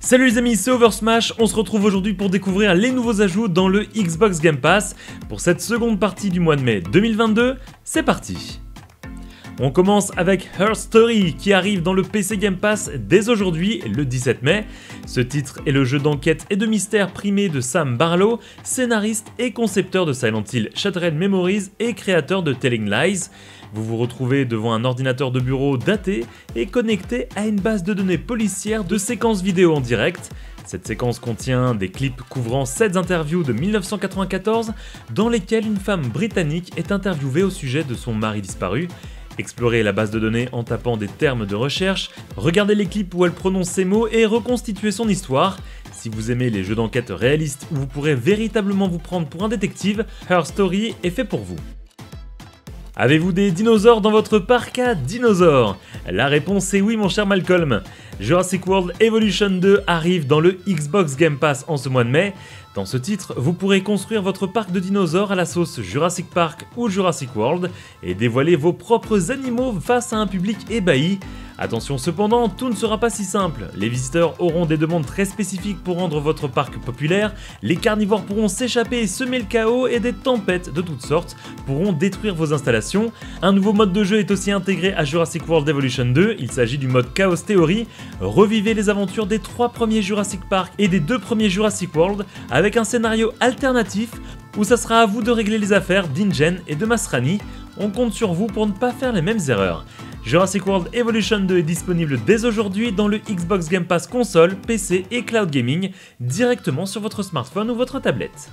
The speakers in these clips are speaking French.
Salut les amis, c'est Oversmash, on se retrouve aujourd'hui pour découvrir les nouveaux ajouts dans le Xbox Game Pass. Pour cette seconde partie du mois de mai 2022, c'est parti. On commence avec Her Story qui arrive dans le PC Game Pass dès aujourd'hui, le 17 mai. Ce titre est le jeu d'enquête et de mystère primé de Sam Barlow, scénariste et concepteur de Silent Hill Shattered Memories et créateur de Telling Lies. Vous vous retrouvez devant un ordinateur de bureau daté et connecté à une base de données policière de séquences vidéo en direct. Cette séquence contient des clips couvrant 7 interviews de 1994 dans lesquelles une femme britannique est interviewée au sujet de son mari disparu. Explorez la base de données en tapant des termes de recherche, regardez les clips où elle prononce ces mots et reconstituez son histoire. Si vous aimez les jeux d'enquête réalistes où vous pourrez véritablement vous prendre pour un détective, Her Story est fait pour vous. Avez-vous des dinosaures dans votre parc à dinosaures? La réponse est oui mon cher Malcolm. Jurassic World Evolution 2 arrive dans le Xbox Game Pass en ce mois de mai. Dans ce titre, vous pourrez construire votre parc de dinosaures à la sauce Jurassic Park ou Jurassic World et dévoiler vos propres animaux face à un public ébahi. Attention cependant, tout ne sera pas si simple. Les visiteurs auront des demandes très spécifiques pour rendre votre parc populaire, les carnivores pourront s'échapper et semer le chaos et des tempêtes de toutes sortes pourront détruire vos installations. Un nouveau mode de jeu est aussi intégré à Jurassic World Evolution 2, il s'agit du mode Chaos Theory. Revivez les aventures des 3 premiers Jurassic Park et des 2 premiers Jurassic World avec un scénario alternatif où ça sera à vous de régler les affaires d'Ingen et de Masrani. On compte sur vous pour ne pas faire les mêmes erreurs. Jurassic World Evolution 2 est disponible dès aujourd'hui dans le Xbox Game Pass console, PC et cloud gaming, directement sur votre smartphone ou votre tablette.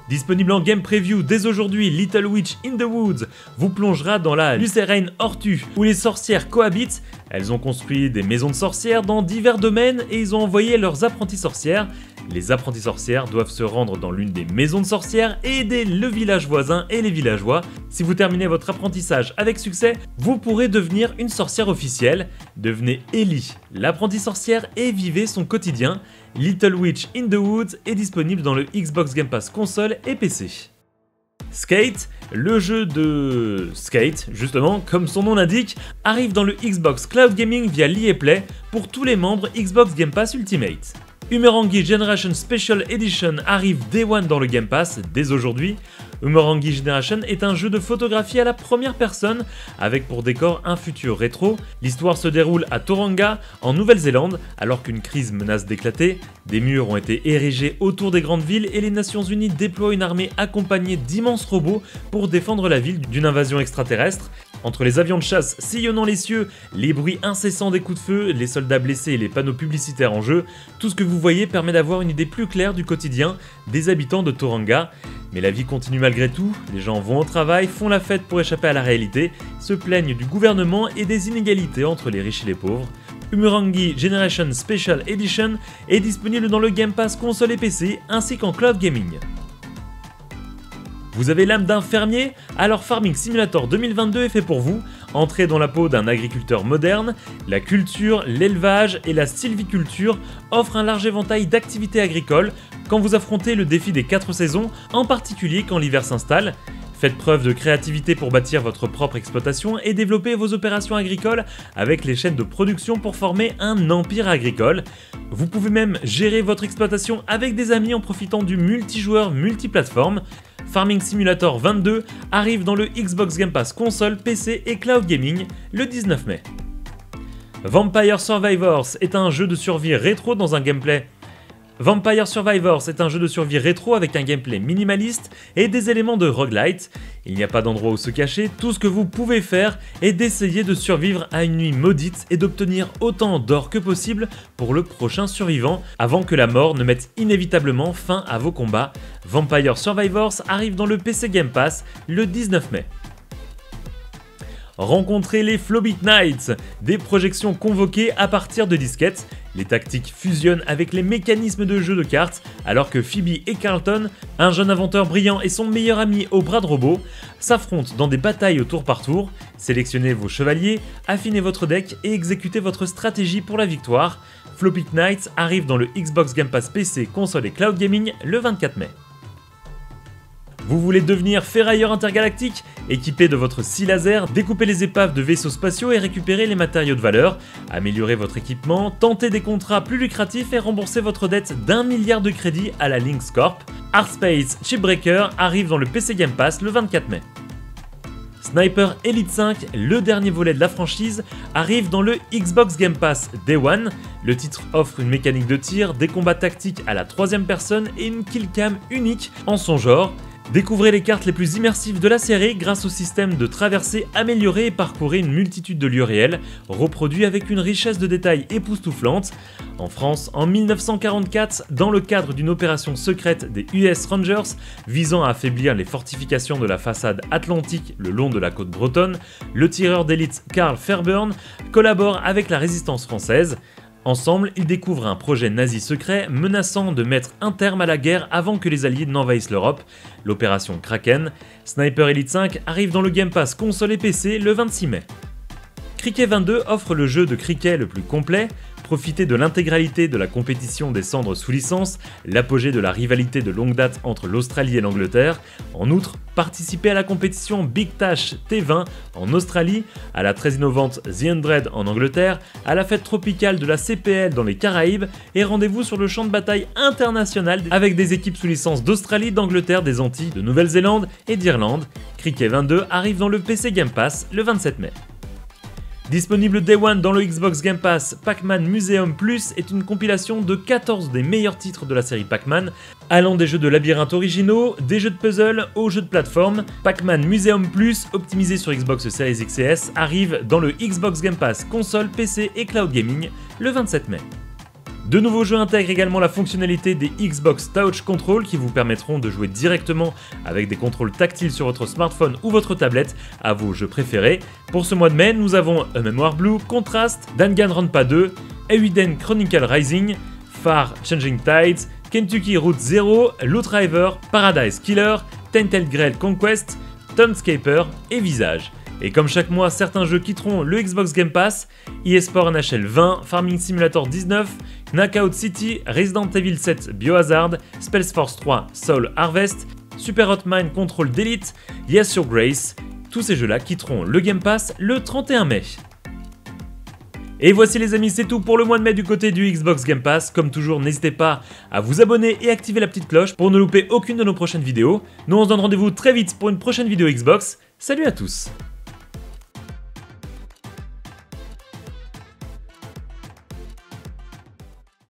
Disponible en game preview dès aujourd'hui, Little Witch in the Woods vous plongera dans la Lucérane Ortu où les sorcières cohabitent. Elles ont construit des maisons de sorcières dans divers domaines et ils ont envoyé leurs apprentis sorcières. Les apprentis sorcières doivent se rendre dans l'une des maisons de sorcières et aider le village voisin et les villageois. Si vous terminez votre apprentissage avec succès, vous pourrez devenir une sorcière officielle. Devenez Ellie, l'apprentie sorcière et vivez son quotidien. Little Witch in the Woods est disponible dans le Xbox Game Pass console et PC. Skate, le jeu de skate, justement, comme son nom l'indique, arrive dans le Xbox Cloud Gaming via l'EA Play pour tous les membres Xbox Game Pass Ultimate. Umurangi Generation Special Edition arrive Day One dans le Game Pass dès aujourd'hui. Umurangi Generation est un jeu de photographie à la première personne avec pour décor un futur rétro. L'histoire se déroule à Tauranga, en Nouvelle-Zélande, alors qu'une crise menace d'éclater. Des murs ont été érigés autour des grandes villes et les Nations Unies déploient une armée accompagnée d'immenses robots pour défendre la ville d'une invasion extraterrestre. Entre les avions de chasse sillonnant les cieux, les bruits incessants des coups de feu, les soldats blessés et les panneaux publicitaires en jeu, tout ce que vous voyez permet d'avoir une idée plus claire du quotidien des habitants de Tauranga. Mais la vie continue malgré tout, les gens vont au travail, font la fête pour échapper à la réalité, se plaignent du gouvernement et des inégalités entre les riches et les pauvres. Umurangi Generation Special Edition est disponible dans le Game Pass console et PC ainsi qu'en cloud gaming. Vous avez l'âme d'un fermier? Alors Farming Simulator 2022 est fait pour vous. Entrez dans la peau d'un agriculteur moderne. La culture, l'élevage et la sylviculture offrent un large éventail d'activités agricoles quand vous affrontez le défi des 4 saisons, en particulier quand l'hiver s'installe. Faites preuve de créativité pour bâtir votre propre exploitation et développer vos opérations agricoles avec les chaînes de production pour former un empire agricole. Vous pouvez même gérer votre exploitation avec des amis en profitant du multijoueur multiplateforme. Farming Simulator 22 arrive dans le Xbox Game Pass console, PC et cloud gaming le 19 mai. Vampire Survivors est un jeu de survie rétro dans un gameplay. Vampire Survivors est un jeu de survie rétro avec un gameplay minimaliste et des éléments de roguelite. Il n'y a pas d'endroit où se cacher, tout ce que vous pouvez faire est d'essayer de survivre à une nuit maudite et d'obtenir autant d'or que possible pour le prochain survivant avant que la mort ne mette inévitablement fin à vos combats. Vampire Survivors arrive dans le PC Game Pass le 19 mai. Rencontrez les Flowbit Knights, des projections convoquées à partir de disquettes. Les tactiques fusionnent avec les mécanismes de jeu de cartes, alors que Phoebe et Carlton, un jeune inventeur brillant et son meilleur ami au bras de robot, s'affrontent dans des batailles au tour par tour. Sélectionnez vos chevaliers, affinez votre deck et exécutez votre stratégie pour la victoire. Flowbit Knights arrive dans le Xbox Game Pass PC, console et cloud gaming le 24 mai. Vous voulez devenir ferrailleur intergalactique? Équipé de votre scie laser, découpez les épaves de vaisseaux spatiaux et récupérez les matériaux de valeur. Améliorez votre équipement, tentez des contrats plus lucratifs et remboursez votre dette d'1 milliard de crédits à la Lynx Corp. Arspace Shipbreaker arrive dans le PC Game Pass le 24 mai. Sniper Elite 5, le dernier volet de la franchise, arrive dans le Xbox Game Pass Day One. Le titre offre une mécanique de tir, des combats tactiques à la troisième personne et une killcam unique en son genre. Découvrez les cartes les plus immersives de la série grâce au système de traversée amélioré et parcourez une multitude de lieux réels, reproduits avec une richesse de détails époustouflante. En France, en 1944, dans le cadre d'une opération secrète des US Rangers visant à affaiblir les fortifications de la façade atlantique le long de la côte bretonne, le tireur d'élite Karl Fairburn collabore avec la résistance française. Ensemble, ils découvrent un projet nazi secret menaçant de mettre un terme à la guerre avant que les Alliés n'envahissent l'Europe, l'opération Kraken. Sniper Elite 5 arrive dans le Game Pass console et PC le 26 mai. Cricket 22 offre le jeu de cricket le plus complet. Profitez de l'intégralité de la compétition des cendres sous licence, l'apogée de la rivalité de longue date entre l'Australie et l'Angleterre. En outre, participez à la compétition Big Tash T20 en Australie, à la très innovante The Undread en Angleterre, à la fête tropicale de la CPL dans les Caraïbes et rendez-vous sur le champ de bataille international avec des équipes sous licence d'Australie, d'Angleterre, des Antilles, de Nouvelle-Zélande et d'Irlande. Cricket 22 arrive dans le PC Game Pass le 27 mai. Disponible Day One dans le Xbox Game Pass, Pac-Man Museum Plus est une compilation de 14 des meilleurs titres de la série Pac-Man, allant des jeux de labyrinthe originaux, des jeux de puzzle aux jeux de plateforme. Pac-Man Museum Plus, optimisé sur Xbox Series X et S, arrive dans le Xbox Game Pass console, PC et cloud gaming le 27 mai. De nouveaux jeux intègrent également la fonctionnalité des Xbox Touch Control qui vous permettront de jouer directement avec des contrôles tactiles sur votre smartphone ou votre tablette à vos jeux préférés. Pour ce mois de mai, nous avons A Memoir Blue, Contrast, Danganronpa 2, Euden Chronicle Rising, Far Changing Tides, Kentucky Route Zero, Loot River, Paradise Killer, Tainted Grail Conquest, Tomescaper et Visage. Et comme chaque mois, certains jeux quitteront le Xbox Game Pass: eSport NHL 20, Farming Simulator 19, Knockout City, Resident Evil 7 Biohazard, Spellforce 3 Soul Harvest, Super Hot Mind Control Delete, Yes Your Grace. Tous ces jeux-là quitteront le Game Pass le 31 mai. Et voici les amis, c'est tout pour le mois de mai du côté du Xbox Game Pass. Comme toujours, n'hésitez pas à vous abonner et activer la petite cloche pour ne louper aucune de nos prochaines vidéos. Nous on se donne rendez-vous très vite pour une prochaine vidéo Xbox. Salut à tous!